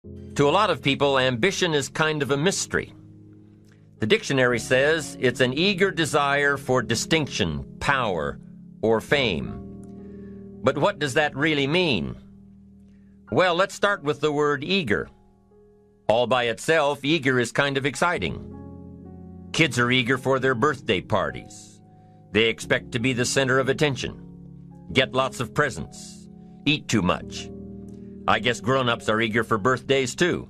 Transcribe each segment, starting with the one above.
To a lot of people, ambition is kind of a mystery. The dictionary says it's an eager desire for distinction, power, or fame. But what does that really mean? Well, let's start with the word eager. All by itself, eager is kind of exciting. Kids are eager for their birthday parties. They expect to be the center of attention, get lots of presents, eat too much. I guess grown-ups are eager for birthdays too.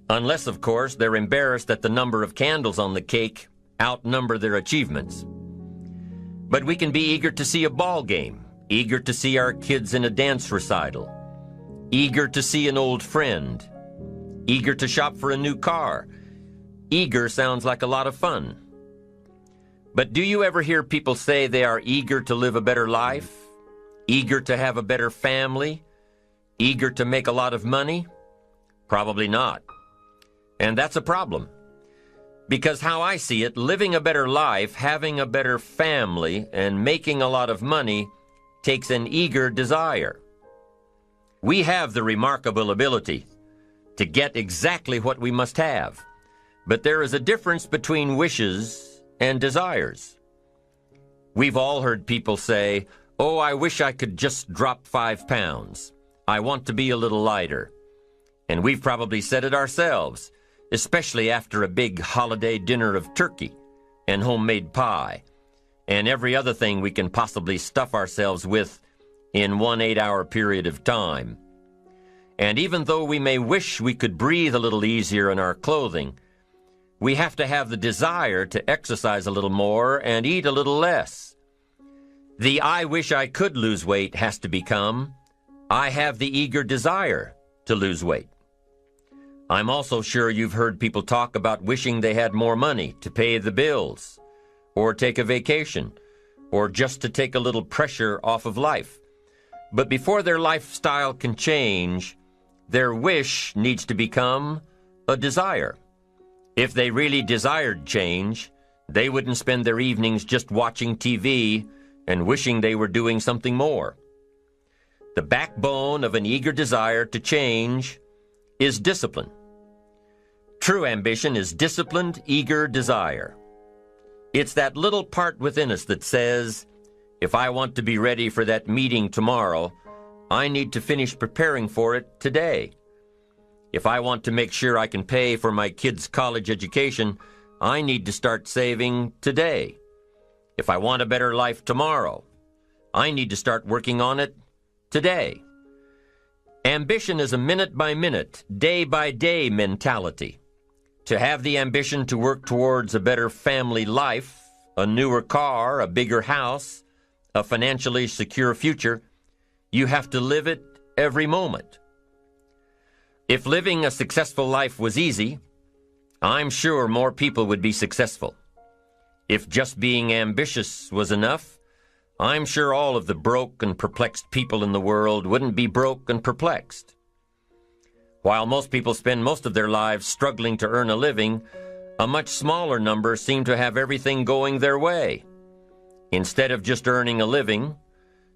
Unless, of course, they're embarrassed that the number of candles on the cake outnumber their achievements. But we can be eager to see a ball game, eager to see our kids in a dance recital, eager to see an old friend, eager to shop for a new car. Eager sounds like a lot of fun. But do you ever hear people say they are eager to live a better life, eager to have a better family, eager to make a lot of money? Probably not. And that's a problem. Because how I see it, living a better life, having a better family, and making a lot of money takes an eager desire. We have the remarkable ability to get exactly what we must have. But there is a difference between wishes and desires. We've all heard people say, "Oh, I wish I could just drop 5 pounds. I want to be a little lighter." And we've probably said it ourselves, especially after a big holiday dinner of turkey and homemade pie and every other thing we can possibly stuff ourselves with in one 8-hour period of time. And even though we may wish we could breathe a little easier in our clothing, we have to have the desire to exercise a little more and eat a little less. The "I wish I could lose weight" has to become, "I have the eager desire to lose weight." I'm also sure you've heard people talk about wishing they had more money to pay the bills, or take a vacation, or just to take a little pressure off of life. But before their lifestyle can change, their wish needs to become a desire. If they really desired change, they wouldn't spend their evenings just watching TV and wishing they were doing something more. The backbone of an eager desire to change is discipline. True ambition is disciplined, eager desire. It's that little part within us that says, if I want to be ready for that meeting tomorrow, I need to finish preparing for it today. If I want to make sure I can pay for my kids' college education, I need to start saving today. If I want a better life tomorrow, I need to start working on it today. Ambition is a minute-by-minute, day-by-day mentality. To have the ambition to work towards a better family life, a newer car, a bigger house, a financially secure future, you have to live it every moment. If living a successful life was easy, I'm sure more people would be successful. If just being ambitious was enough, I'm sure all of the broke and perplexed people in the world wouldn't be broke and perplexed. While most people spend most of their lives struggling to earn a living, a much smaller number seem to have everything going their way. Instead of just earning a living,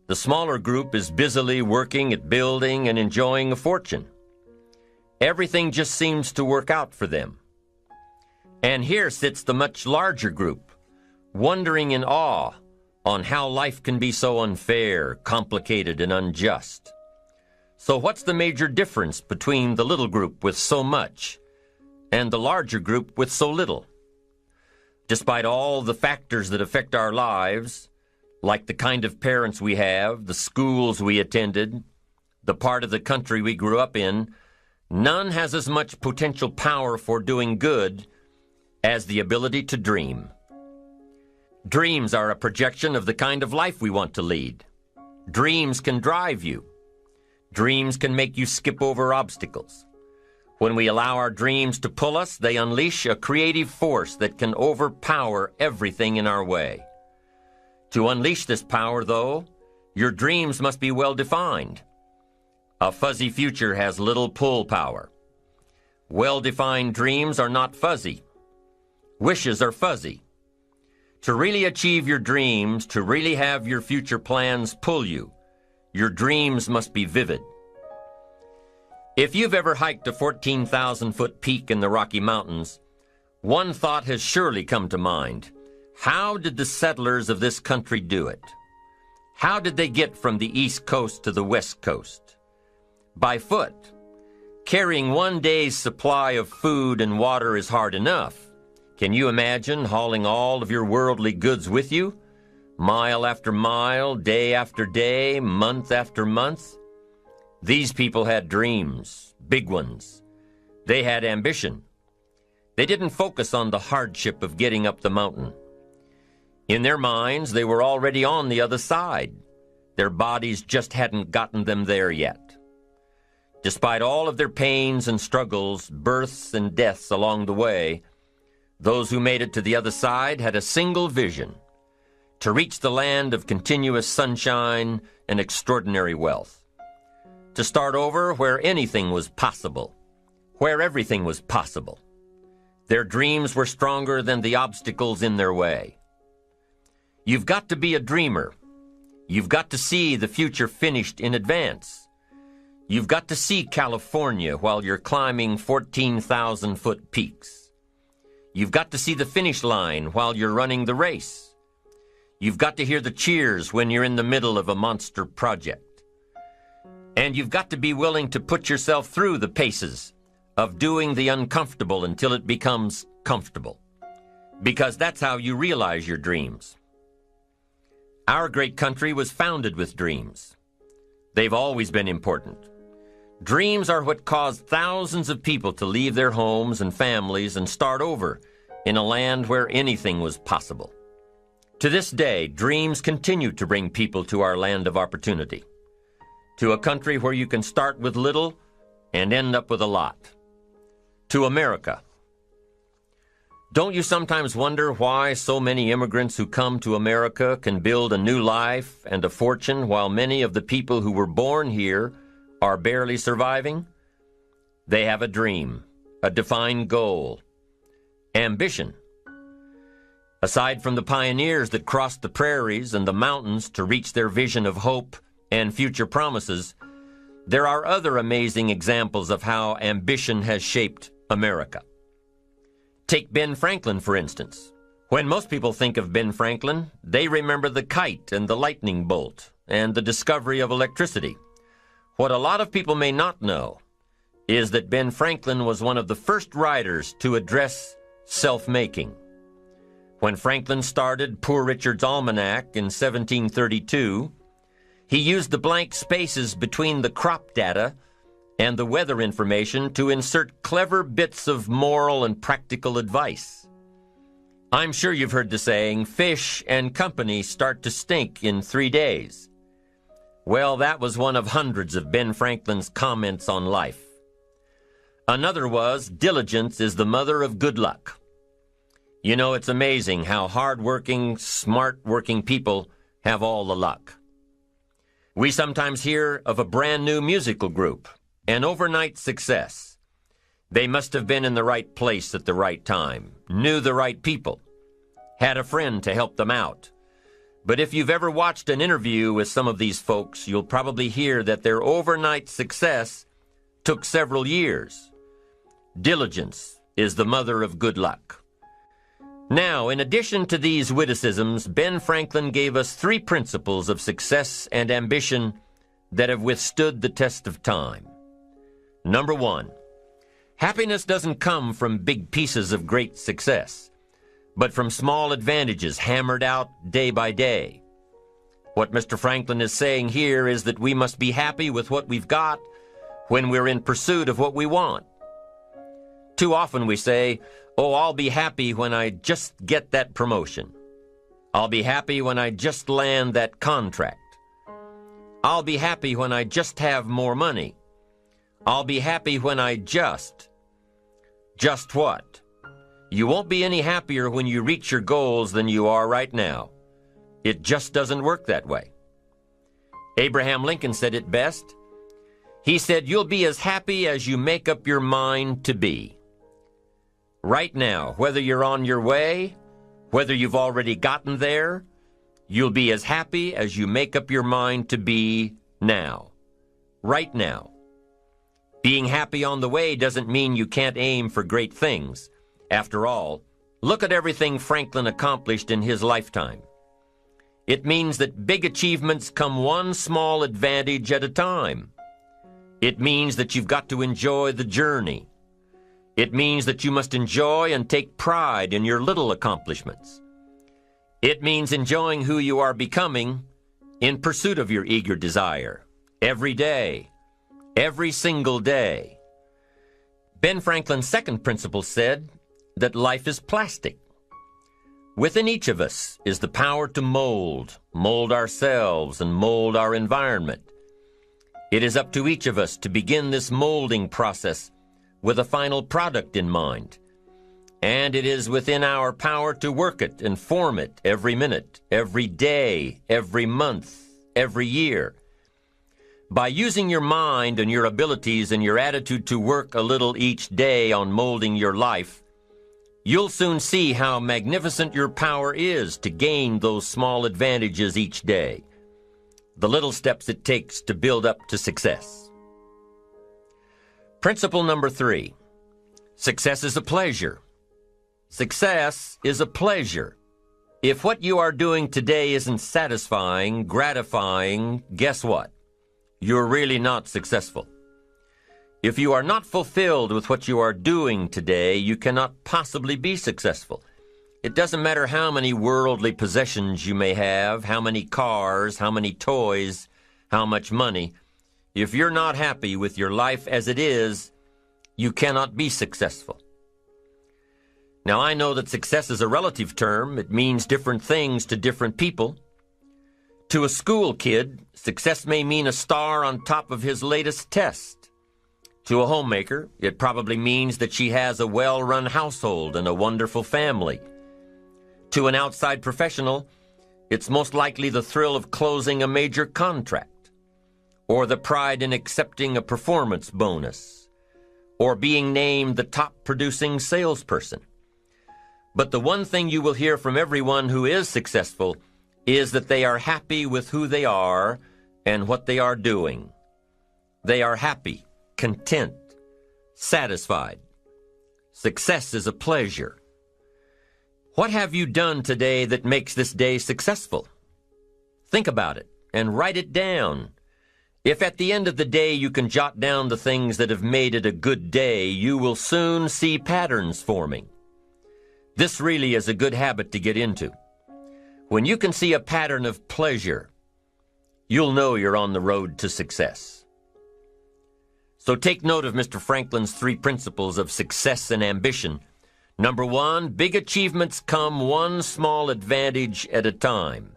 the smaller group is busily working at building and enjoying a fortune. Everything just seems to work out for them. And here sits the much larger group, wondering in awe on how life can be so unfair, complicated, and unjust. So what's the major difference between the little group with so much and the larger group with so little? Despite all the factors that affect our lives, like the kind of parents we have, the schools we attended, the part of the country we grew up in, none has as much potential power for doing good as the ability to dream. Dreams are a projection of the kind of life we want to lead. Dreams can drive you. Dreams can make you skip over obstacles. When we allow our dreams to pull us, they unleash a creative force that can overpower everything in our way. To unleash this power, though, your dreams must be well defined. A fuzzy future has little pull power. Well-defined dreams are not fuzzy. Wishes are fuzzy. To really achieve your dreams, to really have your future plans pull you, your dreams must be vivid. If you've ever hiked a 14,000-foot peak in the Rocky Mountains, one thought has surely come to mind. How did the settlers of this country do it? How did they get from the East Coast to the West Coast? By foot. Carrying one day's supply of food and water is hard enough. Can you imagine hauling all of your worldly goods with you? Mile after mile, day after day, month after month? These people had dreams, big ones. They had ambition. They didn't focus on the hardship of getting up the mountain. In their minds, they were already on the other side. Their bodies just hadn't gotten them there yet. Despite all of their pains and struggles, births and deaths along the way, those who made it to the other side had a single vision: to reach the land of continuous sunshine and extraordinary wealth. To start over where anything was possible, where everything was possible. Their dreams were stronger than the obstacles in their way. You've got to be a dreamer. You've got to see the future finished in advance. You've got to see California while you're climbing 14,000-foot peaks. You've got to see the finish line while you're running the race. You've got to hear the cheers when you're in the middle of a monster project. And you've got to be willing to put yourself through the paces of doing the uncomfortable until it becomes comfortable. Because that's how you realize your dreams. Our great country was founded with dreams. They've always been important. Dreams are what caused thousands of people to leave their homes and families and start over in a land where anything was possible. To this day, dreams continue to bring people to our land of opportunity, to a country where you can start with little and end up with a lot, to America. Don't you sometimes wonder why so many immigrants who come to America can build a new life and a fortune while many of the people who were born here are barely surviving? They have a dream, a defined goal, ambition. Aside from the pioneers that crossed the prairies and the mountains to reach their vision of hope and future promises, there are other amazing examples of how ambition has shaped America. Take Ben Franklin, for instance. When most people think of Ben Franklin, they remember the kite and the lightning bolt and the discovery of electricity. What a lot of people may not know is that Ben Franklin was one of the first writers to address self-making. When Franklin started Poor Richard's Almanac in 1732, he used the blank spaces between the crop data and the weather information to insert clever bits of moral and practical advice. I'm sure you've heard the saying, fish and company start to stink in 3 days. Well, that was one of hundreds of Ben Franklin's comments on life. Another was, diligence is the mother of good luck. You know, it's amazing how hard-working, smart-working people have all the luck. We sometimes hear of a brand-new musical group, an overnight success. They must have been in the right place at the right time, knew the right people, had a friend to help them out. But if you've ever watched an interview with some of these folks, you'll probably hear that their overnight success took several years. Diligence is the mother of good luck. Now, in addition to these witticisms, Ben Franklin gave us 3 principles of success and ambition that have withstood the test of time. Number 1, happiness doesn't come from big pieces of great success, but from small advantages hammered out day by day. What Mr. Franklin is saying here is that we must be happy with what we've got when we're in pursuit of what we want. Too often we say, oh, I'll be happy when I just get that promotion. I'll be happy when I just land that contract. I'll be happy when I just have more money. I'll be happy when I just what? You won't be any happier when you reach your goals than you are right now. It just doesn't work that way. Abraham Lincoln said it best. He said, you'll be as happy as you make up your mind to be. Right now, whether you're on your way, whether you've already gotten there, you'll be as happy as you make up your mind to be now. Right now. Being happy on the way doesn't mean you can't aim for great things. After all, look at everything Franklin accomplished in his lifetime. It means that big achievements come one small advantage at a time. It means that you've got to enjoy the journey. It means that you must enjoy and take pride in your little accomplishments. It means enjoying who you are becoming in pursuit of your eager desire, every day, every single day. Ben Franklin's second principle said that life is plastic. Within each of us is the power to mold ourselves and mold our environment. It is up to each of us to begin this molding process with a final product in mind. And it is within our power to work it and form it every minute, every day, every month, every year. By using your mind and your abilities and your attitude to work a little each day on molding your life, you'll soon see how magnificent your power is to gain those small advantages each day, the little steps it takes to build up to success. Principle number 3, success is a pleasure. Success is a pleasure. If what you are doing today isn't satisfying, gratifying, guess what? You're really not successful. If you are not fulfilled with what you are doing today, you cannot possibly be successful. It doesn't matter how many worldly possessions you may have, how many cars, how many toys, how much money. If you're not happy with your life as it is, you cannot be successful. Now, I know that success is a relative term. It means different things to different people. To a school kid, success may mean a star on top of his latest test. To a homemaker, it probably means that she has a well-run household and a wonderful family. To an outside professional, it's most likely the thrill of closing a major contract, or the pride in accepting a performance bonus, or being named the top-producing salesperson. But the one thing you will hear from everyone who is successful is that they are happy with who they are and what they are doing. They are happy, content, satisfied. Success is a pleasure. What have you done today that makes this day successful? Think about it and write it down. If at the end of the day you can jot down the things that have made it a good day, you will soon see patterns forming. This really is a good habit to get into. When you can see a pattern of pleasure, you'll know you're on the road to success. So take note of Mr. Franklin's 3 principles of success and ambition. Number 1, big achievements come one small advantage at a time.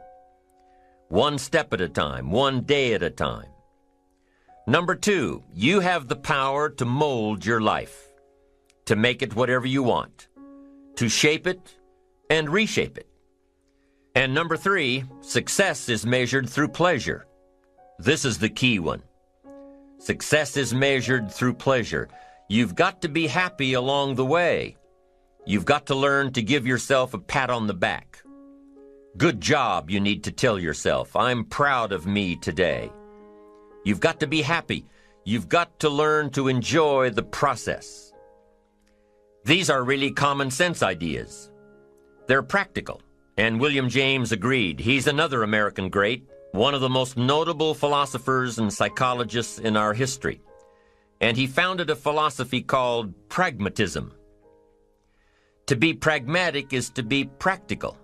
One step at a time, one day at a time. Number 2, you have the power to mold your life, to make it whatever you want, to shape it and reshape it. And number 3, success is measured through pleasure. This is the key one. Success is measured through pleasure. You've got to be happy along the way. You've got to learn to give yourself a pat on the back. Good job, you need to tell yourself. I'm proud of me today. You've got to be happy. You've got to learn to enjoy the process. These are really common sense ideas. They're practical, and William James agreed. He's another American great, one of the most notable philosophers and psychologists in our history. And he founded a philosophy called pragmatism. To be pragmatic is to be practical,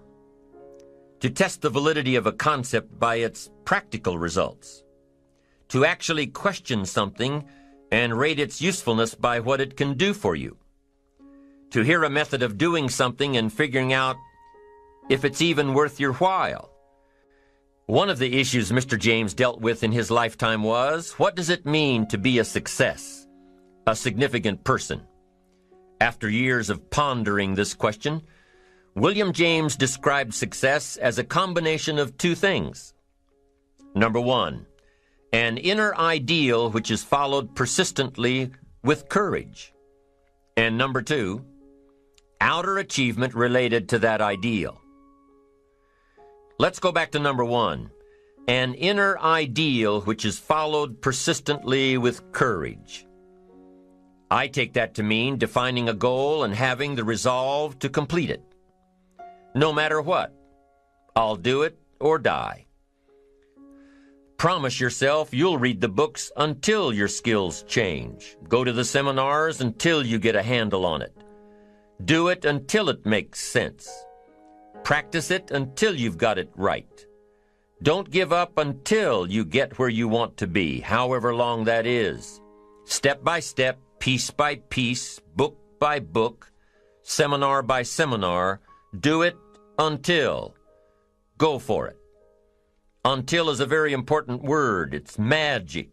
to test the validity of a concept by its practical results, to actually question something and rate its usefulness by what it can do for you, to hear a method of doing something and figuring out if it's even worth your while. One of the issues Mr. James dealt with in his lifetime was, what does it mean to be a success, a significant person? After years of pondering this question, William James described success as a combination of 2 things. Number 1, an inner ideal which is followed persistently with courage. And number 2, outer achievement related to that ideal. Let's go back to number 1, an inner ideal which is followed persistently with courage. I take that to mean defining a goal and having the resolve to complete it. No matter what, I'll do it or die. Promise yourself you'll read the books until your skills change. Go to the seminars until you get a handle on it. Do it until it makes sense. Practice it until you've got it right. Don't give up until you get where you want to be, however long that is. Step by step, piece by piece, book by book, seminar by seminar, do it until. Go for it. Until is a very important word. It's magic.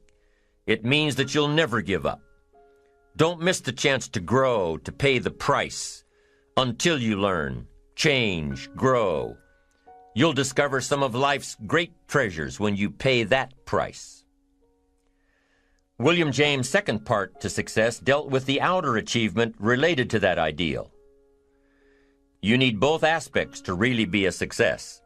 It means that you'll never give up. Don't miss the chance to grow, to pay the price. Until you learn, change, grow. You'll discover some of life's great treasures when you pay that price. William James' second part to success dealt with the outer achievement related to that ideal. You need both aspects to really be a success.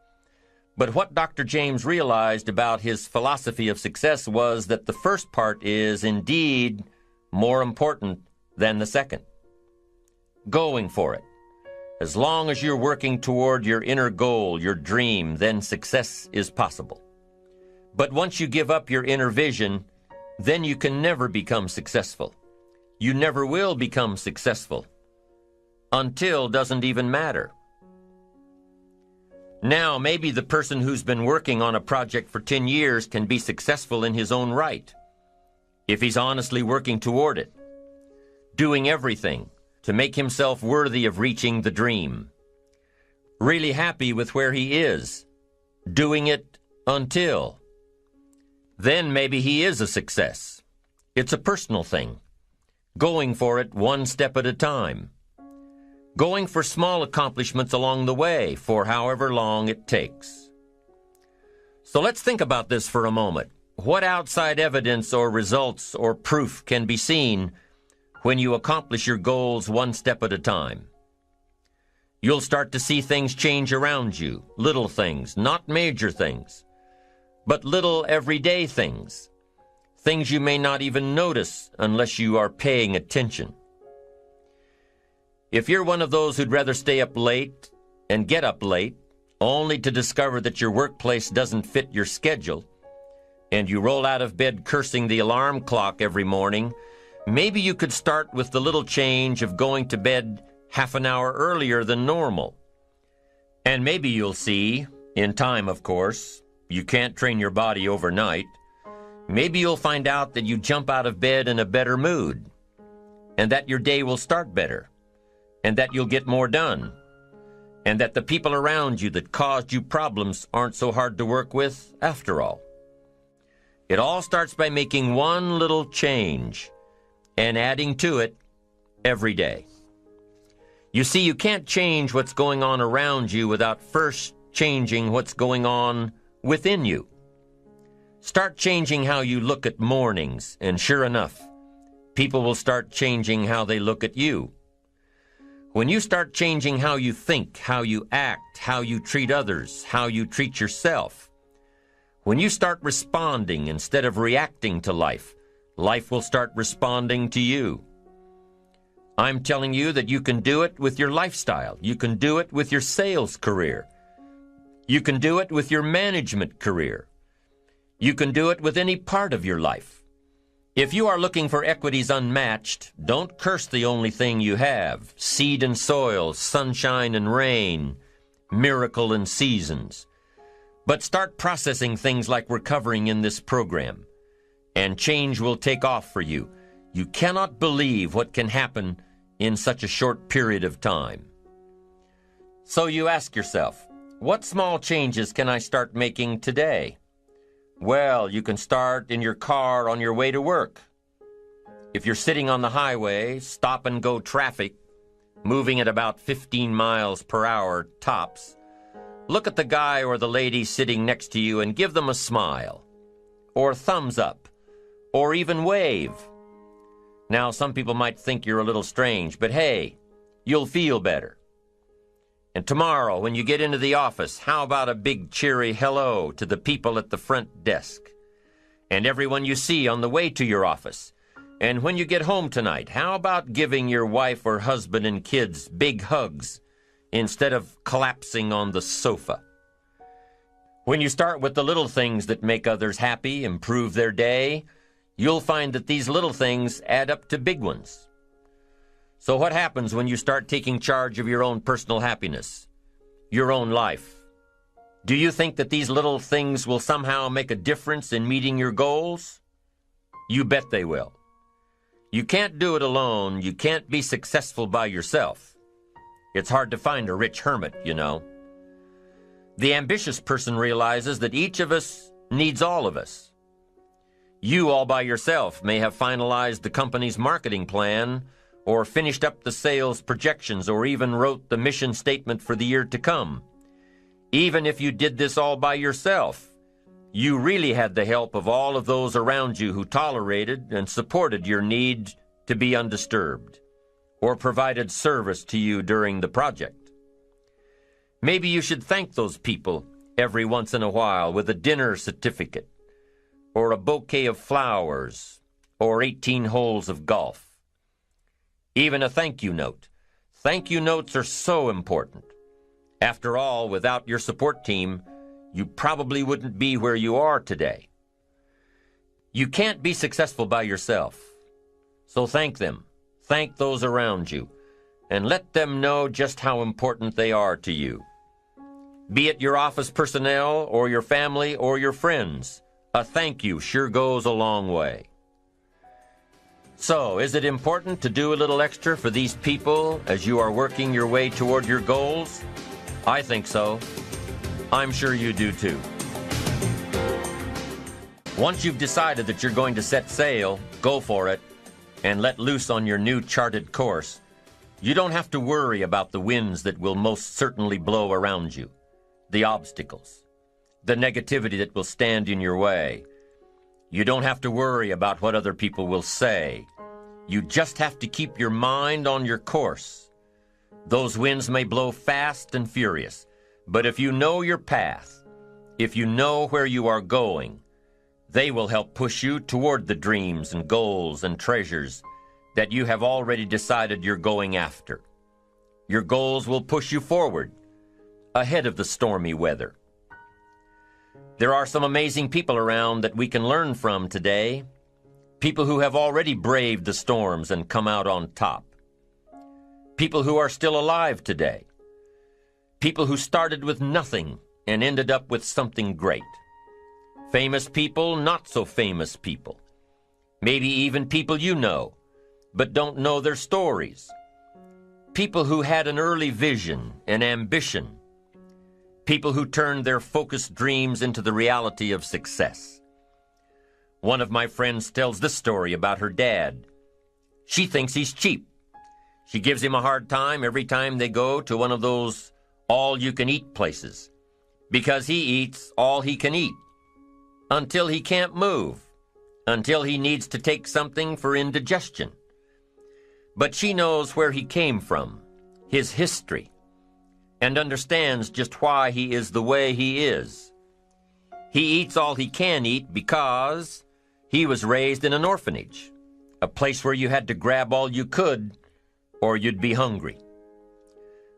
But what Dr. James realized about his philosophy of success was that the first part is indeed more important than the second. Going for it. As long as you're working toward your inner goal, your dream, then success is possible. But once you give up your inner vision, then you can never become successful. You never will become successful. Until doesn't even matter. Now, maybe the person who's been working on a project for 10 years can be successful in his own right, if he's honestly working toward it, doing everything to make himself worthy of reaching the dream, really happy with where he is, doing it until. Then maybe he is a success. It's a personal thing, going for it one step at a time, going for small accomplishments along the way for however long it takes. So let's think about this for a moment. What outside evidence or results or proof can be seen when you accomplish your goals one step at a time? You'll start to see things change around you, little things, not major things, but little everyday things, things you may not even notice unless you are paying attention. If you're one of those who'd rather stay up late and get up late, only to discover that your workplace doesn't fit your schedule, and you roll out of bed cursing the alarm clock every morning, maybe you could start with the little change of going to bed half an hour earlier than normal. And maybe you'll see, in time of course, you can't train your body overnight, maybe you'll find out that you jump out of bed in a better mood, and that your day will start better, and that you'll get more done, and that the people around you that caused you problems aren't so hard to work with after all. It all starts by making one little change and adding to it every day. You see, you can't change what's going on around you without first changing what's going on within you. Start changing how you look at mornings, and sure enough, people will start changing how they look at you. When you start changing how you think, how you act, how you treat others, how you treat yourself, when you start responding instead of reacting to life, life will start responding to you. I'm telling you that you can do it with your lifestyle. You can do it with your sales career. You can do it with your management career. You can do it with any part of your life. If you are looking for equities unmatched, don't curse the only thing you have: seed and soil, sunshine and rain, miracle and seasons. But start processing things like we're covering in this program, and change will take off for you. You cannot believe what can happen in such a short period of time. So you ask yourself, what small changes can I start making today? Well, you can start in your car on your way to work. If you're sitting on the highway, stop-and-go traffic, moving at about 15 miles per hour tops, look at the guy or the lady sitting next to you and give them a smile, or thumbs up, or even wave. Now, some people might think you're a little strange, but hey, you'll feel better. And tomorrow, when you get into the office, how about a big cheery hello to the people at the front desk, and everyone you see on the way to your office, And when you get home tonight, how about giving your wife or husband and kids big hugs instead of collapsing on the sofa? When you start with the little things that make others happy, improve their day, you'll find that these little things add up to big ones. So what happens when you start taking charge of your own personal happiness, your own life? Do you think that these little things will somehow make a difference in meeting your goals? You bet they will. You can't do it alone. You can't be successful by yourself. It's hard to find a rich hermit, you know. The ambitious person realizes that each of us needs all of us. You all by yourself may have finalized the company's marketing plan, or finished up the sales projections, or even wrote the mission statement for the year to come. Even if you did this all by yourself, you really had the help of all of those around you who tolerated and supported your need to be undisturbed, or provided service to you during the project. Maybe you should thank those people every once in a while with a dinner certificate, or a bouquet of flowers, or 18 holes of golf. Even a thank you note. Thank you notes are so important. After all, without your support team, you probably wouldn't be where you are today. You can't be successful by yourself. So thank them. Thank those around you. And let them know just how important they are to you. Be it your office personnel or your family or your friends, a thank you sure goes a long way. So, is it important to do a little extra for these people as you are working your way toward your goals? I think so. I'm sure you do too. Once you've decided that you're going to set sail, go for it, and let loose on your new charted course. You don't have to worry about the winds that will most certainly blow around you, the obstacles, the negativity that will stand in your way. You don't have to worry about what other people will say. You just have to keep your mind on your course. Those winds may blow fast and furious, but if you know your path, if you know where you are going, they will help push you toward the dreams and goals and treasures that you have already decided you're going after. Your goals will push you forward, ahead of the stormy weather. There are some amazing people around that we can learn from today, people who have already braved the storms and come out on top, people who are still alive today, people who started with nothing and ended up with something great. Famous people, not so famous people. Maybe even people you know, but don't know their stories. People who had an early vision and ambition. People who turned their focused dreams into the reality of success. One of my friends tells this story about her dad. She thinks he's cheap. She gives him a hard time every time they go to one of those all-you-can-eat places, because he eats all he can eat, until he can't move, until he needs to take something for indigestion. But she knows where he came from, his history, and understands just why he is the way he is. He eats all he can eat because he was raised in an orphanage, a place where you had to grab all you could or you'd be hungry.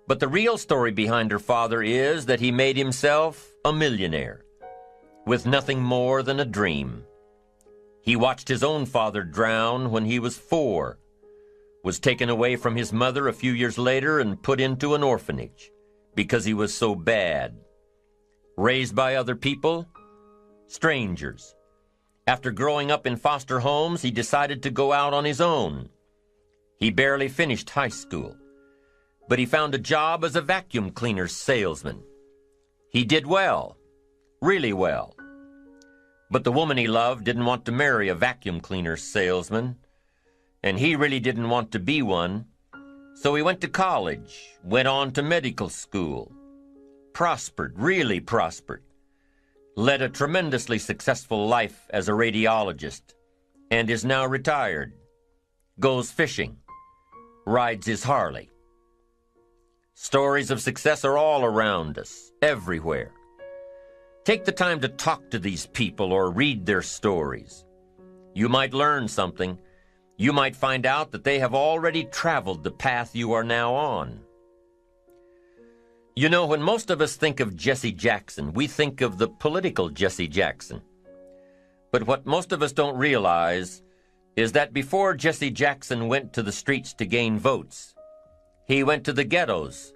But the real story behind her father is that he made himself a millionaire with nothing more than a dream. He watched his own father drown when he was 4, was taken away from his mother a few years later and put into an orphanage because he was so bad. Raised by other people, strangers. After growing up in foster homes, he decided to go out on his own. He barely finished high school, but he found a job as a vacuum cleaner salesman. He did well, really well. But the woman he loved didn't want to marry a vacuum cleaner salesman, and he really didn't want to be one, so he went to college, went on to medical school, prospered, really prospered, led a tremendously successful life as a radiologist, and is now retired, goes fishing, rides his Harley. Stories of success are all around us, everywhere. Take the time to talk to these people or read their stories. You might learn something, you might find out that they have already traveled the path you are now on. You know, when most of us think of Jesse Jackson, we think of the political Jesse Jackson. But what most of us don't realize is that before Jesse Jackson went to the streets to gain votes, he went to the ghettos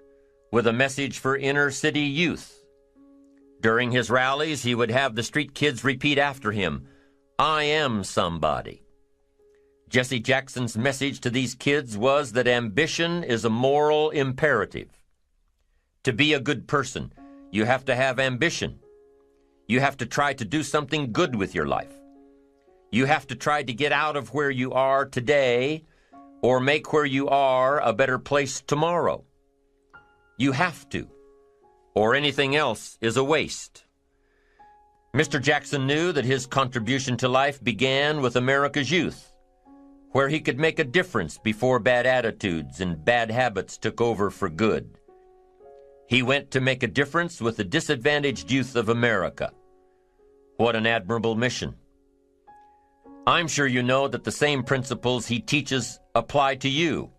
with a message for inner-city youth. During his rallies, he would have the street kids repeat after him, "I am somebody." Jesse Jackson's message to these kids was that ambition is a moral imperative. To be a good person, you have to have ambition. You have to try to do something good with your life. You have to try to get out of where you are today or make where you are a better place tomorrow. You have to, or anything else is a waste. Mr. Jackson knew that his contribution to life began with America's youth, where he could make a difference before bad attitudes and bad habits took over for good. He went to make a difference with the disadvantaged youth of America. What an admirable mission. I'm sure you know that the same principles he teaches apply to you.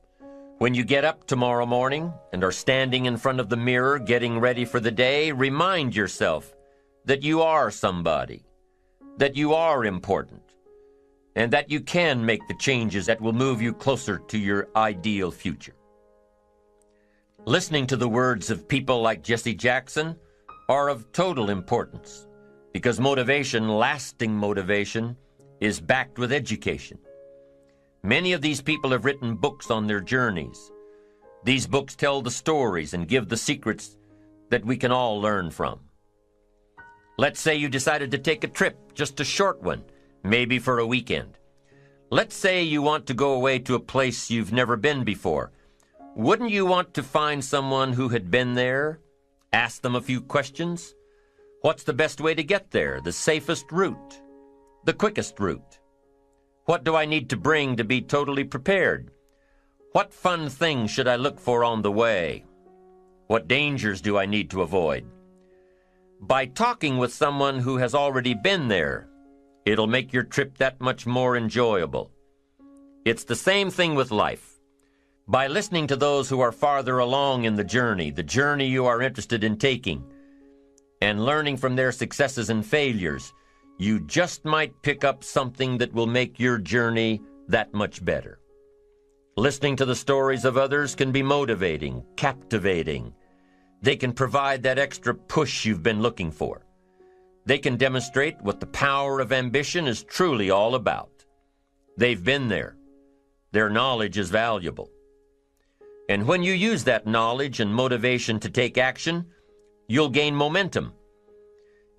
When you get up tomorrow morning and are standing in front of the mirror getting ready for the day, remind yourself that you are somebody, that you are important, and that you can make the changes that will move you closer to your ideal future. Listening to the words of people like Jesse Jackson are of total importance because motivation, lasting motivation, is backed with education. Many of these people have written books on their journeys. These books tell the stories and give the secrets that we can all learn from. Let's say you decided to take a trip, just a short one, maybe for a weekend. Let's say you want to go away to a place you've never been before. Wouldn't you want to find someone who had been there? Ask them a few questions. What's the best way to get there? The safest route? The quickest route? What do I need to bring to be totally prepared? What fun things should I look for on the way? What dangers do I need to avoid? By talking with someone who has already been there, it'll make your trip that much more enjoyable. It's the same thing with life. By listening to those who are farther along in the journey you are interested in taking, and learning from their successes and failures, you just might pick up something that will make your journey that much better. Listening to the stories of others can be motivating, captivating. They can provide that extra push you've been looking for. They can demonstrate what the power of ambition is truly all about. They've been there. Their knowledge is valuable. And when you use that knowledge and motivation to take action, you'll gain momentum.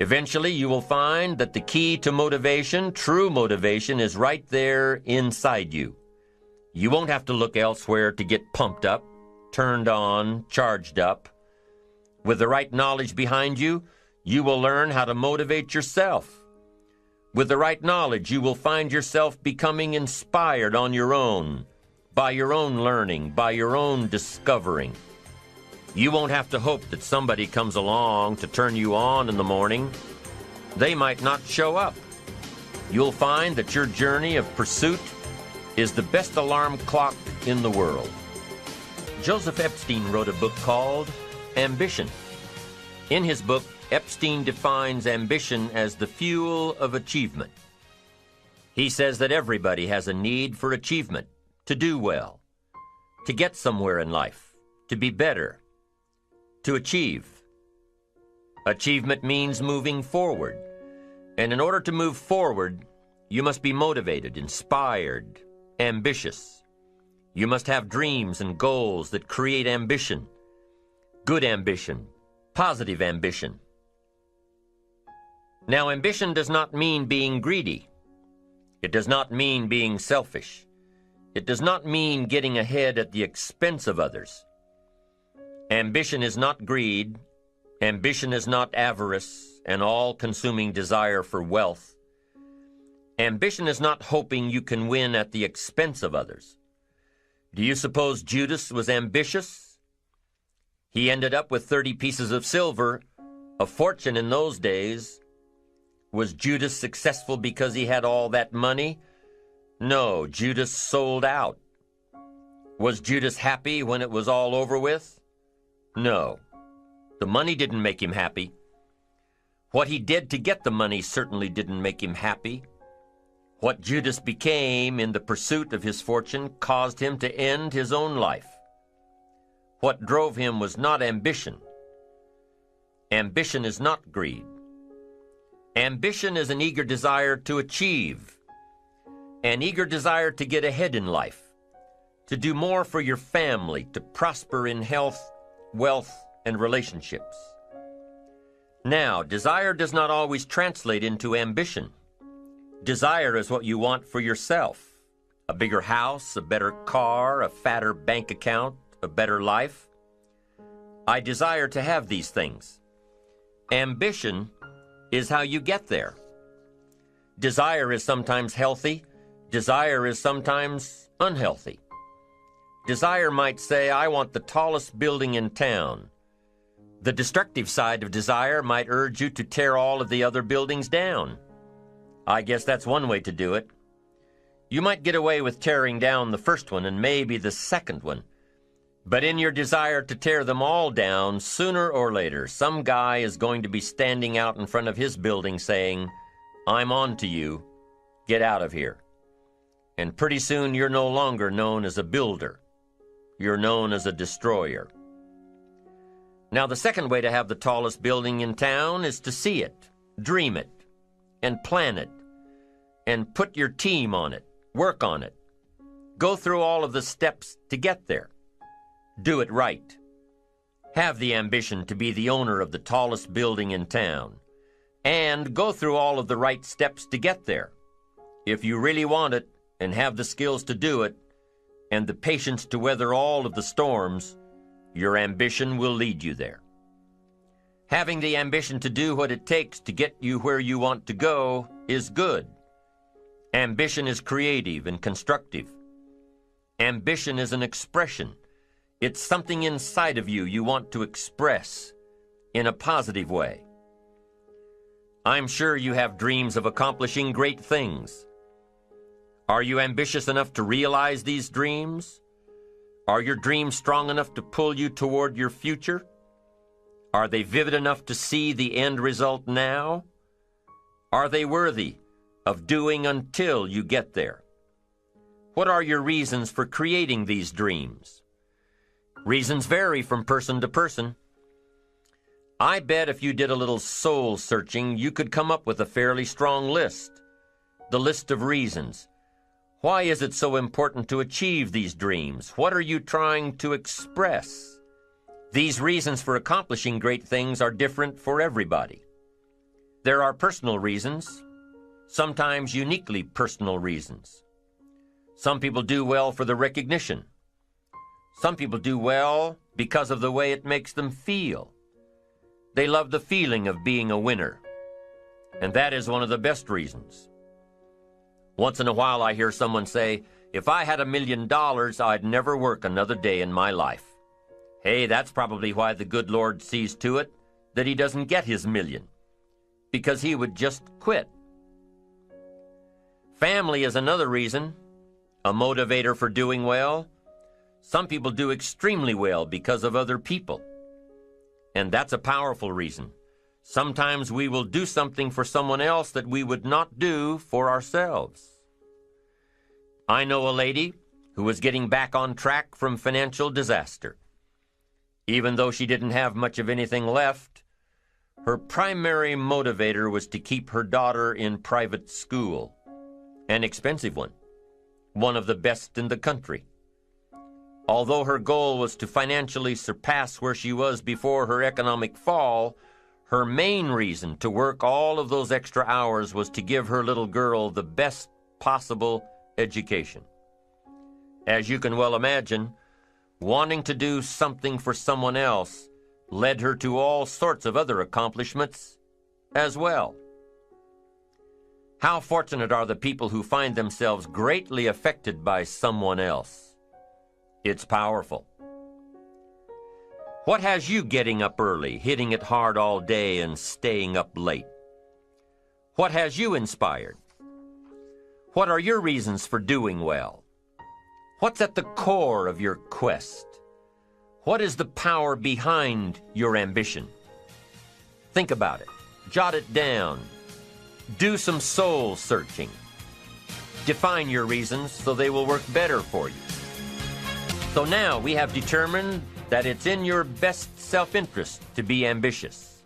Eventually, you will find that the key to motivation, true motivation, is right there inside you. You won't have to look elsewhere to get pumped up, turned on, charged up. With the right knowledge behind you, you will learn how to motivate yourself. With the right knowledge, you will find yourself becoming inspired on your own, by your own learning, by your own discovering. You won't have to hope that somebody comes along to turn you on in the morning. They might not show up. You'll find that your journey of pursuit is the best alarm clock in the world. Joseph Epstein wrote a book called Ambition. In his book, Epstein defines ambition as the fuel of achievement. He says that everybody has a need for achievement, to do well, to get somewhere in life, to be better, to achieve. Achievement means moving forward. And in order to move forward, you must be motivated, inspired, ambitious. You must have dreams and goals that create ambition. Good ambition, positive ambition. Now, ambition does not mean being greedy. It does not mean being selfish. It does not mean getting ahead at the expense of others. Ambition is not greed. Ambition is not avarice, an all-consuming desire for wealth. Ambition is not hoping you can win at the expense of others. Do you suppose Judas was ambitious? He ended up with 30 pieces of silver, a fortune in those days. Was Judas successful because he had all that money? No, Judas sold out. Was Judas happy when it was all over with? No. The money didn't make him happy. What he did to get the money certainly didn't make him happy. What Judas became in the pursuit of his fortune caused him to end his own life. What drove him was not ambition. Ambition is not greed. Ambition is an eager desire to achieve, an eager desire to get ahead in life, to do more for your family, to prosper in health, wealth, and relationships. Now, desire does not always translate into ambition. Desire is what you want for yourself. A bigger house, a better car, a fatter bank account, a better life. I desire to have these things. Ambition is how you get there. Desire is sometimes healthy. Desire is sometimes unhealthy. Desire might say, I want the tallest building in town. The destructive side of desire might urge you to tear all of the other buildings down. I guess that's one way to do it. You might get away with tearing down the first one and maybe the second one. But in your desire to tear them all down, sooner or later, some guy is going to be standing out in front of his building saying, I'm on to you. Get out of here. And pretty soon you're no longer known as a builder. You're known as a destroyer. Now, the second way to have the tallest building in town is to see it, dream it, and plan it, and put your team on it, work on it. Go through all of the steps to get there. Do it right. Have the ambition to be the owner of the tallest building in town, and go through all of the right steps to get there. If you really want it, and have the skills to do it, and the patience to weather all of the storms, your ambition will lead you there. Having the ambition to do what it takes to get you where you want to go is good. Ambition is creative and constructive. Ambition is an expression. It's something inside of you want to express in a positive way. I'm sure you have dreams of accomplishing great things. Are you ambitious enough to realize these dreams? Are your dreams strong enough to pull you toward your future? Are they vivid enough to see the end result now? Are they worthy of doing until you get there? What are your reasons for creating these dreams? Reasons vary from person to person. I bet if you did a little soul searching, you could come up with a fairly strong list. The list of reasons. Why is it so important to achieve these dreams? What are you trying to express? These reasons for accomplishing great things are different for everybody. There are personal reasons, sometimes uniquely personal reasons. Some people do well for the recognition. Some people do well because of the way it makes them feel. They love the feeling of being a winner, and that is one of the best reasons. Once in a while I hear someone say, if I had $1 million, I'd never work another day in my life. Hey, that's probably why the good Lord sees to it that he doesn't get his million, because he would just quit. Family is another reason, a motivator for doing well. Some people do extremely well because of other people, and that's a powerful reason. Sometimes we will do something for someone else that we would not do for ourselves. I know a lady who was getting back on track from financial disaster. Even though she didn't have much of anything left, her primary motivator was to keep her daughter in private school, an expensive one of the best in the country. Although her goal was to financially surpass where she was before her economic fall, her main reason to work all of those extra hours was to give her little girl the best possible education. As you can well imagine, wanting to do something for someone else led her to all sorts of other accomplishments as well. How fortunate are the people who find themselves greatly affected by someone else? It's powerful. What has you getting up early, hitting it hard all day, and staying up late? What has you inspired? What are your reasons for doing well? What's at the core of your quest? What is the power behind your ambition? Think about it. Jot it down. Do some soul searching. Define your reasons so they will work better for you. So now we have determined that it's in your best self-interest to be ambitious.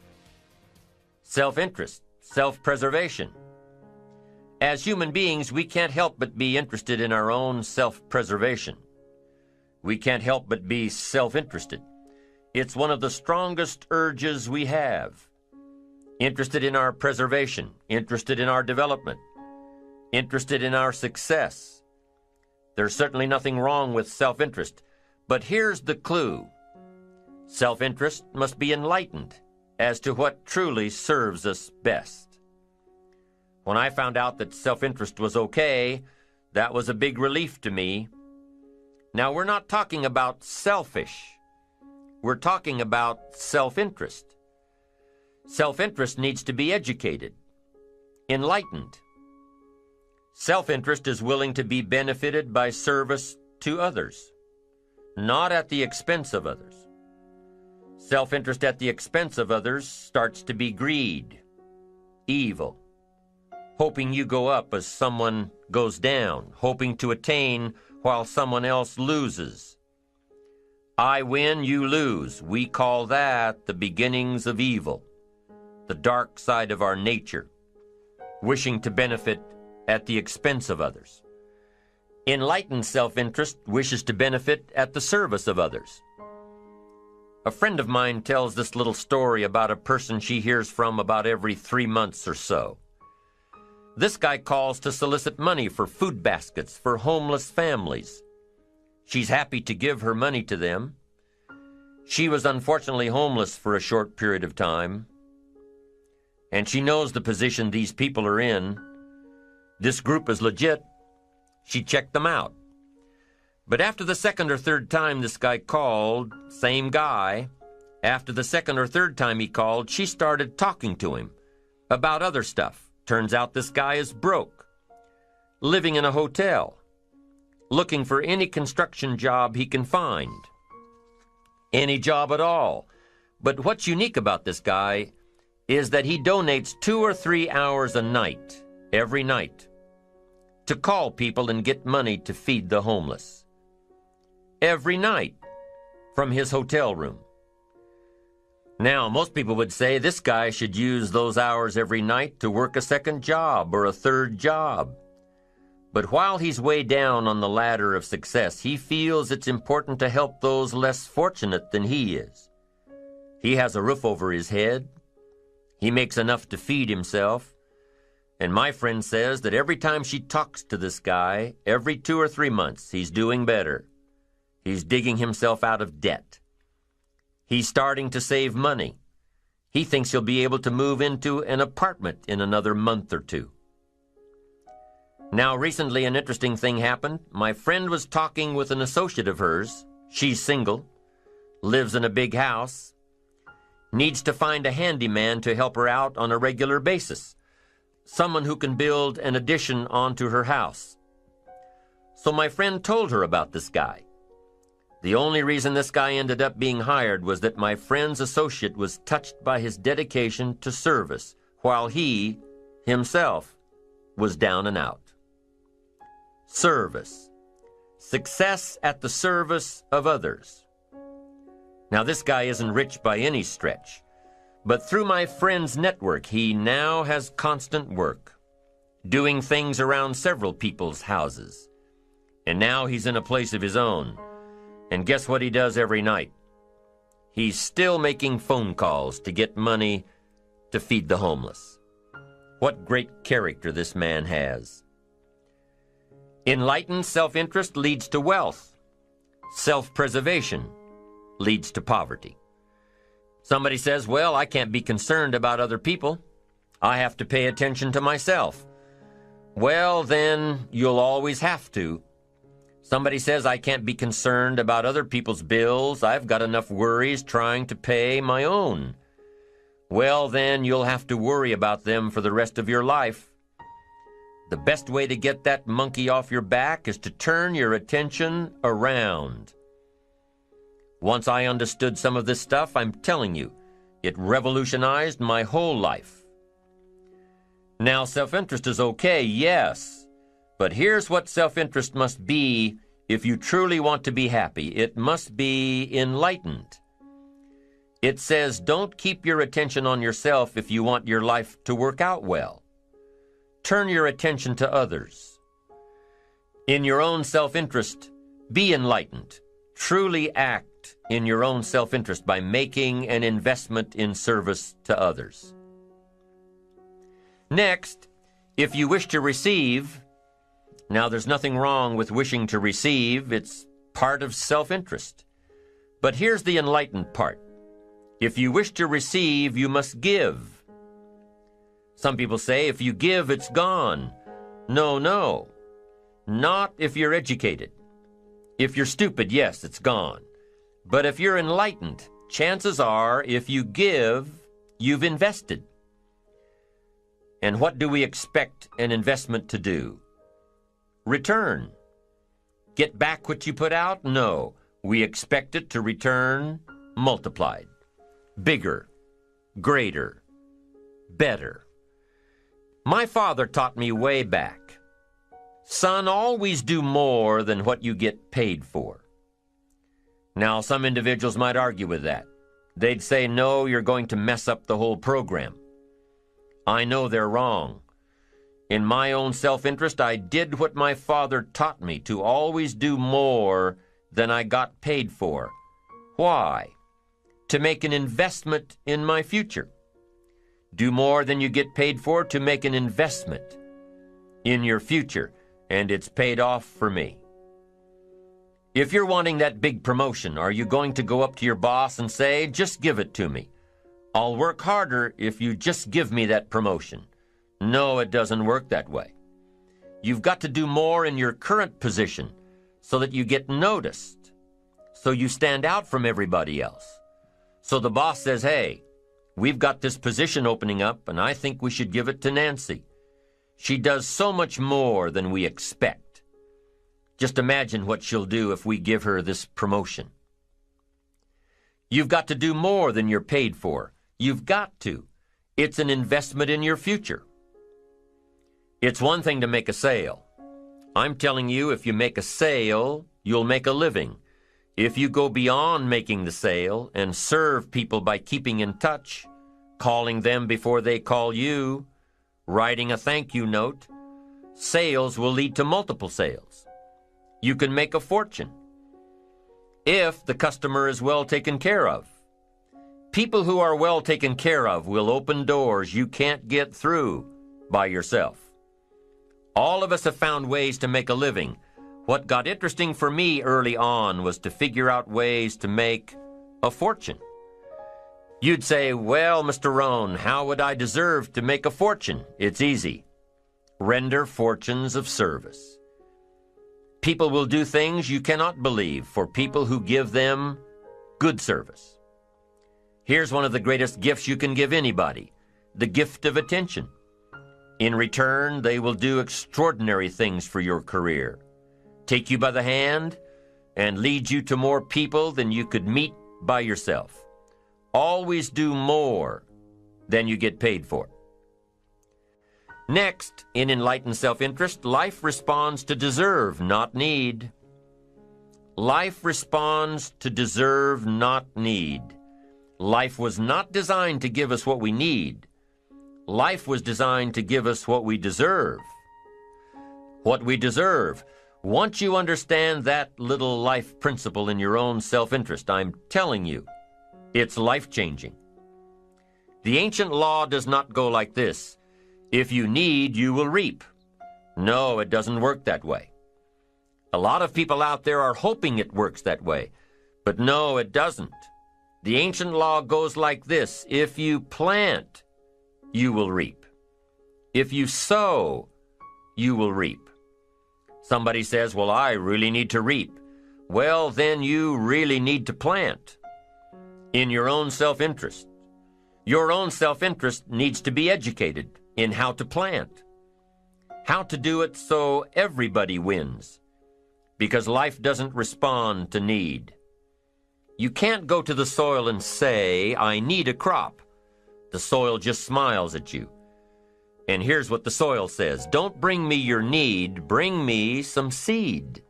Self-interest, self-preservation. As human beings, we can't help but be interested in our own self-preservation. We can't help but be self-interested. It's one of the strongest urges we have. Interested in our preservation, interested in our development, interested in our success. There's certainly nothing wrong with self-interest, but here's the clue. Self-interest must be enlightened as to what truly serves us best. When I found out that self-interest was okay, that was a big relief to me. Now, we're not talking about selfish. We're talking about self-interest. Self-interest needs to be educated, enlightened. Self-interest is willing to be benefited by service to others, not at the expense of others. Self-interest at the expense of others starts to be greed, evil, hoping you go up as someone goes down, hoping to attain while someone else loses. I win, you lose. We call that the beginnings of evil, the dark side of our nature, wishing to benefit at the expense of others. Enlightened self-interest wishes to benefit at the service of others. A friend of mine tells this little story about a person she hears from about every 3 months or so. This guy calls to solicit money for food baskets for homeless families. She's happy to give her money to them. She was unfortunately homeless for a short period of time, and she knows the position these people are in. This group is legit. She checked them out. But after the second or third time this guy called, same guy, after the second or third time he called, she started talking to him about other stuff. Turns out this guy is broke, living in a hotel, looking for any construction job he can find. Any job at all. But what's unique about this guy is that he donates 2 or 3 hours a night, every night, to call people and get money to feed the homeless. Every night, from his hotel room. Now, most people would say this guy should use those hours every night to work a second job or a third job. But while he's way down on the ladder of success, he feels it's important to help those less fortunate than he is. He has a roof over his head. He makes enough to feed himself. And my friend says that every time she talks to this guy, every 2 or 3 months, he's doing better. He's digging himself out of debt. He's starting to save money. He thinks he'll be able to move into an apartment in another month or 2. Now, recently an interesting thing happened. My friend was talking with an associate of hers. She's single, lives in a big house, needs to find a handyman to help her out on a regular basis, someone who can build an addition onto her house. So my friend told her about this guy. The only reason this guy ended up being hired was that my friend's associate was touched by his dedication to service, while he, himself, was down and out. Service. Success at the service of others. Now, this guy isn't rich by any stretch, but through my friend's network, he now has constant work, doing things around several people's houses. And now he's in a place of his own. And guess what he does every night? He's still making phone calls to get money to feed the homeless. What great character this man has. Enlightened self-interest leads to wealth. Self-preservation leads to poverty. Somebody says, well, I can't be concerned about other people. I have to pay attention to myself. Well, then you'll always have to. Somebody says, I can't be concerned about other people's bills. I've got enough worries trying to pay my own. Well, then you'll have to worry about them for the rest of your life. The best way to get that monkey off your back is to turn your attention around. Once I understood some of this stuff, I'm telling you, it revolutionized my whole life. Now, self-interest is okay, yes, but here's what self-interest must be if you truly want to be happy. It must be enlightened. It says, don't keep your attention on yourself if you want your life to work out well. Turn your attention to others. In your own self-interest, be enlightened. Truly act in your own self-interest by making an investment in service to others. Next, if you wish to receive, now there's nothing wrong with wishing to receive, it's part of self-interest. But here's the enlightened part. If you wish to receive, you must give. Some people say, if you give, it's gone. No. Not if you're educated. If you're stupid, yes, it's gone. But if you're enlightened, chances are, if you give, you've invested. And what do we expect an investment to do? Return. Get back what you put out? No. We expect it to return multiplied. Bigger, greater, better. My father taught me way back, son, always do more than what you get paid for. Now, some individuals might argue with that. They'd say, no, you're going to mess up the whole program. I know they're wrong. In my own self-interest, I did what my father taught me, to always do more than I got paid for. Why? To make an investment in my future. Do more than you get paid for to make an investment in your future, and it's paid off for me. If you're wanting that big promotion, are you going to go up to your boss and say, just give it to me? I'll work harder if you just give me that promotion. No, it doesn't work that way. You've got to do more in your current position so that you get noticed, so you stand out from everybody else. So the boss says, hey, we've got this position opening up, and I think we should give it to Nancy. She does so much more than we expect. Just imagine what she'll do if we give her this promotion. You've got to do more than you're paid for. You've got to. It's an investment in your future. It's one thing to make a sale. I'm telling you, if you make a sale, you'll make a living. If you go beyond making the sale and serve people by keeping in touch, calling them before they call you, writing a thank you note, sales will lead to multiple sales. You can make a fortune if the customer is well taken care of. People who are well taken care of will open doors you can't get through by yourself. All of us have found ways to make a living. What got interesting for me early on was to figure out ways to make a fortune. You'd say, well, Mr. Rohn, how would I deserve to make a fortune? It's easy. Render fortunes of service. People will do things you cannot believe for people who give them good service. Here's one of the greatest gifts you can give anybody, the gift of attention. In return, they will do extraordinary things for your career. Take you by the hand and lead you to more people than you could meet by yourself. Always do more than you get paid for. Next, in enlightened self-interest, life responds to deserve, not need. Life responds to deserve, not need. Life was not designed to give us what we need. Life was designed to give us what we deserve. What we deserve. Once you understand that little life principle in your own self-interest, I'm telling you, it's life-changing. The ancient law does not go like this. If you need, you will reap. No, it doesn't work that way. A lot of people out there are hoping it works that way, but no, it doesn't. The ancient law goes like this. If you plant, you will reap. If you sow, you will reap. Somebody says, well, I really need to reap. Well, then you really need to plant in your own self-interest. Your own self-interest needs to be educated in how to plant. how to do it so everybody wins, because life doesn't respond to need. You can't go to the soil and say, I need a crop. The soil just smiles at you. And here's what the soil says: don't bring me your need, bring me some seed.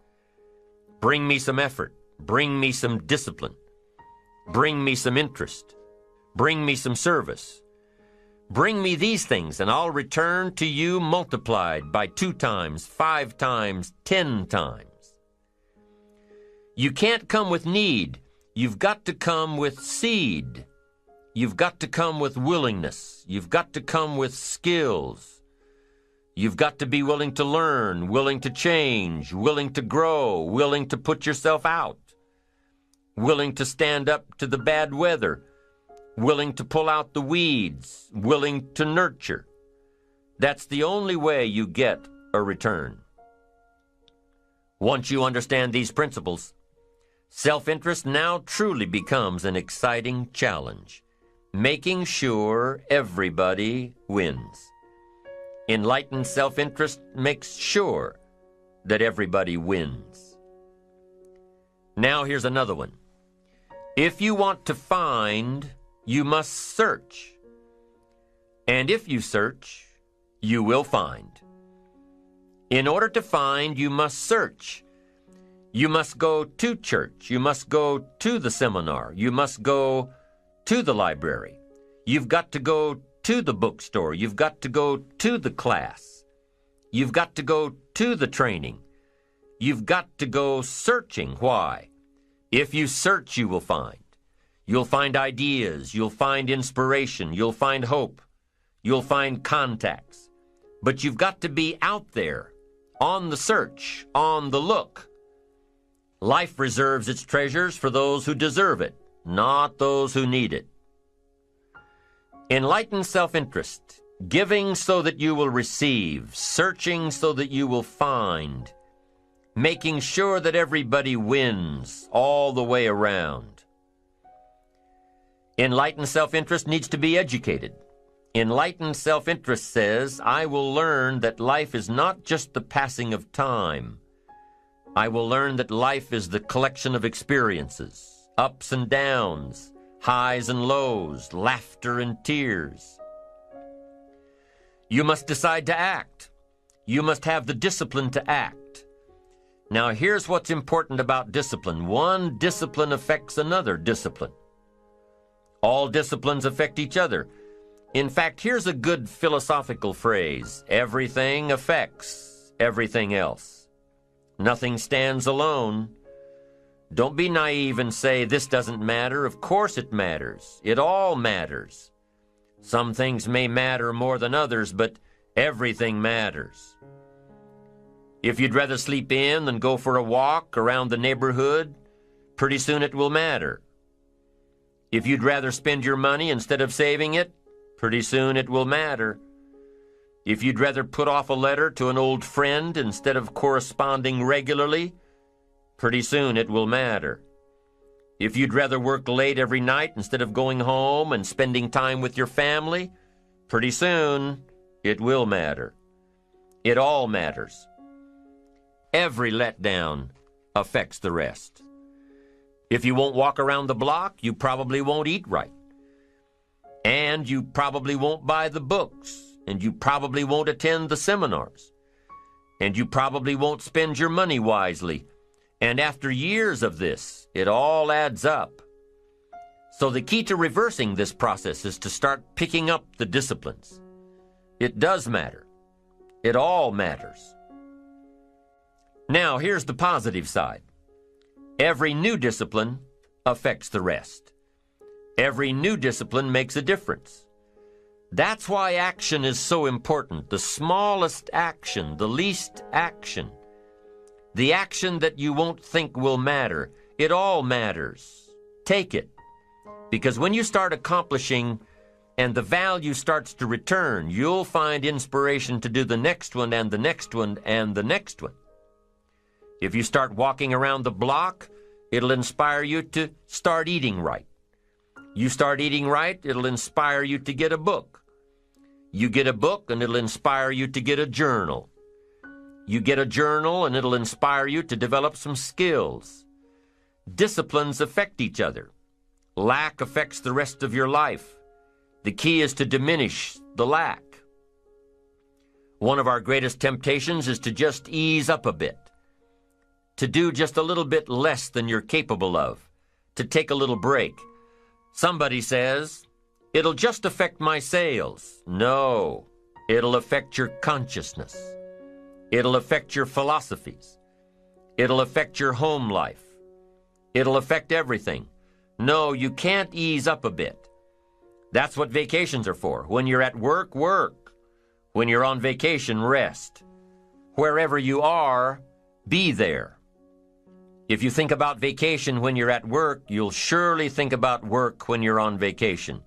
Bring me some effort. Bring me some discipline. Bring me some interest. Bring me some service. Bring me these things, and I'll return to you multiplied by 2 times, 5 times, 10 times. You can't come with need. You've got to come with seed. You've got to come with willingness. You've got to come with skills. You've got to be willing to learn, willing to change, willing to grow, willing to put yourself out, willing to stand up to the bad weather, willing to pull out the weeds, willing to nurture. That's the only way you get a return. Once you understand these principles, self-interest now truly becomes an exciting challenge, making sure everybody wins. Enlightened self-interest makes sure that everybody wins. Now here's another one. If you want to find, you must search. And if you search, you will find. In order to find, you must search. You must go to church. You must go to the seminar. You must go to the library. You've got to go to the bookstore. You've got to go to the class. You've got to go to the training. You've got to go searching. Why? If you search, you will find. You'll find ideas. You'll find inspiration. You'll find hope. You'll find contacts. But you've got to be out there, on the search, on the look. Life reserves its treasures for those who deserve it, not those who need it. Enlightened self-interest, giving so that you will receive, searching so that you will find, making sure that everybody wins all the way around. Enlightened self-interest needs to be educated. Enlightened self-interest says, I will learn that life is not just the passing of time. I will learn that life is the collection of experiences, ups and downs, highs and lows, laughter and tears. You must decide to act. You must have the discipline to act. Now here's what's important about discipline. One discipline affects another discipline. All disciplines affect each other. In fact, here's a good philosophical phrase. Everything affects everything else. Nothing stands alone. Don't be naive and say, this doesn't matter. Of course it matters. It all matters. Some things may matter more than others, but everything matters. If you'd rather sleep in than go for a walk around the neighborhood, pretty soon it will matter. If you'd rather spend your money instead of saving it, pretty soon it will matter. If you'd rather put off a letter to an old friend instead of corresponding regularly, pretty soon it will matter. If you'd rather work late every night instead of going home and spending time with your family, pretty soon it will matter. It all matters. Every letdown affects the rest. If you won't walk around the block, you probably won't eat right. And you probably won't buy the books. And you probably won't attend the seminars. And you probably won't spend your money wisely. And after years of this, it all adds up. So the key to reversing this process is to start picking up the disciplines. It does matter. It all matters. Now, here's the positive side. Every new discipline affects the rest. Every new discipline makes a difference. That's why action is so important. The smallest action, the least action. The action that you won't think will matter. It all matters. Take it. Because when you start accomplishing and the value starts to return, you'll find inspiration to do the next one and the next one and the next one. If you start walking around the block, it'll inspire you to start eating right. You start eating right, it'll inspire you to get a book. You get a book and it'll inspire you to get a journal. You get a journal and it'll inspire you to develop some skills. Disciplines affect each other. Lack affects the rest of your life. The key is to diminish the lack. One of our greatest temptations is to just ease up a bit, to do just a little bit less than you're capable of, to take a little break. Somebody says, "It'll just affect my sales." No, it'll affect your consciousness. It'll affect your philosophies. It'll affect your home life. It'll affect everything. No, you can't ease up a bit. That's what vacations are for. When you're at work, work. When you're on vacation, rest. Wherever you are, be there. If you think about vacation when you're at work, you'll surely think about work when you're on vacation.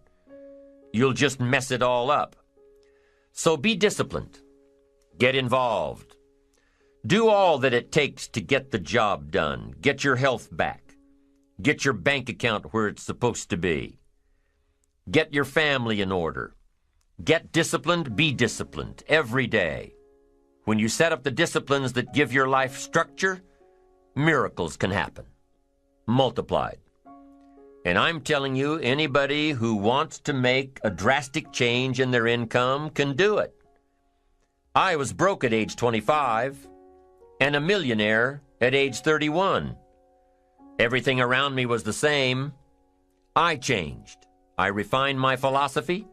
You'll just mess it all up. So be disciplined. Get involved. Do all that it takes to get the job done. Get your health back. Get your bank account where it's supposed to be. Get your family in order. Get disciplined, be disciplined every day. When you set up the disciplines that give your life structure, miracles can happen, multiplied. And I'm telling you, anybody who wants to make a drastic change in their income can do it. I was broke at age 25 and a millionaire at age 31. Everything around me was the same. I changed. I refined my philosophy.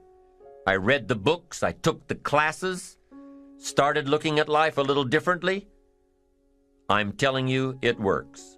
I read the books. I took the classes. Started looking at life a little differently. I'm telling you, it works.